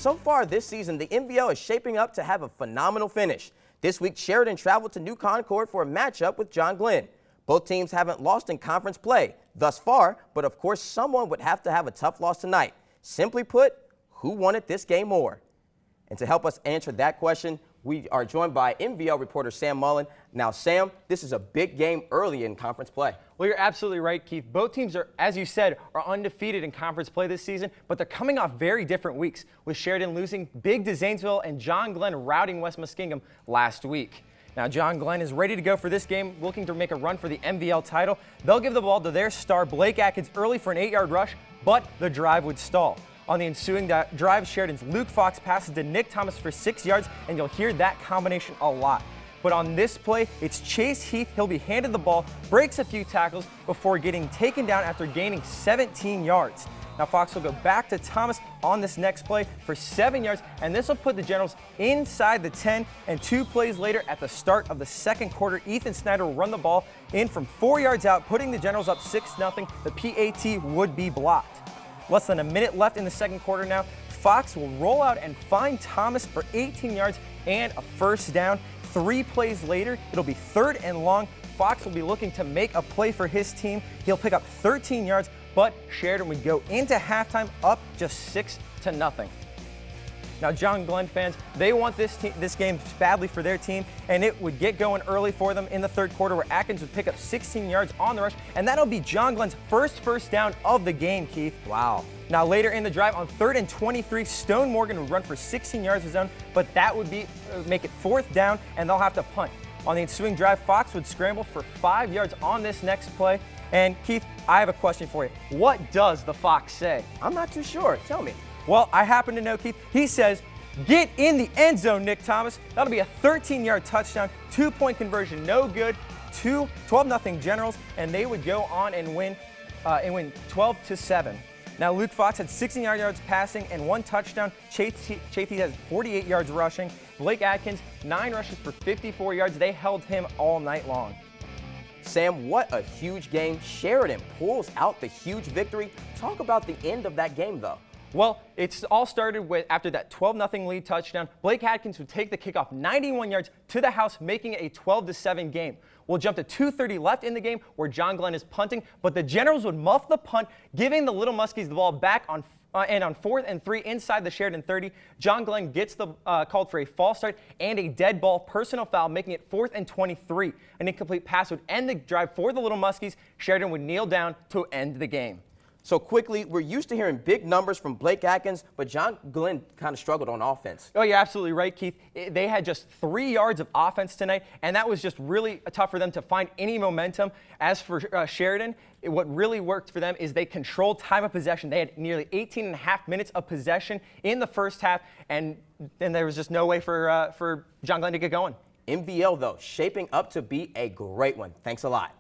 So far this season, the MVL is shaping up to have a phenomenal finish. This week, Sheridan traveled to New Concord for a matchup with John Glenn. Both teams haven't lost in conference play thus far, but of course, someone would have to have a tough loss tonight. Simply put, who wanted this game more? And to help us answer that question, we are joined by MVL reporter Sam Mullen. Now, Sam, this is a big game early in conference play. Well, you're absolutely right, Keith. Both teams are, as you said, are undefeated in conference play this season, but they're coming off very different weeks, with Sheridan losing big to Zanesville and John Glenn routing West Muskingum last week. Now, John Glenn is ready to go for this game, looking to make a run for the MVL title. They'll give the ball to their star, Blake Atkins, early for an 8-yard rush, but the drive would stall. On the ensuing drive, Sheridan's Luke Fox passes to Nick Thomas for 6 yards, and you'll hear that combination a lot. But on this play, it's Chase Heath. He'll be handed the ball, breaks a few tackles before getting taken down after gaining 17 yards. Now Fox will go back to Thomas on this next play for 7 yards, and this will put the Generals inside the 10, and 2 plays later at the start of the second quarter, Ethan Snyder will run the ball in from 4 yards out, putting the Generals up 6-0. The PAT would be blocked. Less than a minute left in the second quarter now. Fox will roll out and find Thomas for 18 yards and a first down. 3 plays later, it'll be 3rd and long. Fox will be looking to make a play for his team. He'll pick up 13 yards, but Sheridan would go into halftime up just 6-0. Now, John Glenn fans, they want this game badly for their team, and it would get going early for them in the third quarter, where Atkins would pick up 16 yards on the rush, and that'll be John Glenn's first down of the game, Keith. Wow. Now, later in the drive, on 3rd and 23, Stone Morgan would run for 16 yards of his own, but that would make it 4th down, and they'll have to punt. On the ensuing drive, Fox would scramble for 5 yards on this next play. And Keith, I have a question for you. What does the Fox say? I'm not too sure. Tell me. Well, I happen to know, Keith. He says, "Get in the end zone, Nick Thomas." That'll be a 13-yard touchdown, 2-point conversion, no good. 12-0 Generals, and they would go on and win 12-7. Now, Luke Fox had 16 yards passing and 1 touchdown. Chase has 48 yards rushing. Blake Atkins, 9 rushes for 54 yards. They held him all night long. Sam, what a huge game. Sheridan pulls out the huge victory. Talk about the end of that game, though. Well, it's all started with, after that 12-0 lead touchdown, Blake Atkins would take the kickoff 91 yards to the house, making it a 12-7 game. We'll jump to 2:30 left in the game, where John Glenn is punting, but the Generals would muff the punt, giving the Little Muskies the ball back on 4th and 3 inside the Sheridan 30. John Glenn gets called for a false start and a dead ball personal foul, making it 4th and 23. An incomplete pass would end the drive for the Little Muskies. Sheridan would kneel down to end the game. So quickly, we're used to hearing big numbers from Blake Atkins, but John Glenn kind of struggled on offense. Oh, you're absolutely right, Keith. They had just 3 yards of offense tonight, and that was just really tough for them to find any momentum. As for Sheridan, what really worked for them is they controlled time of possession. They had nearly 18.5 minutes of possession in the first half, and there was just no way for John Glenn to get going. MVL, though, shaping up to be a great one. Thanks a lot.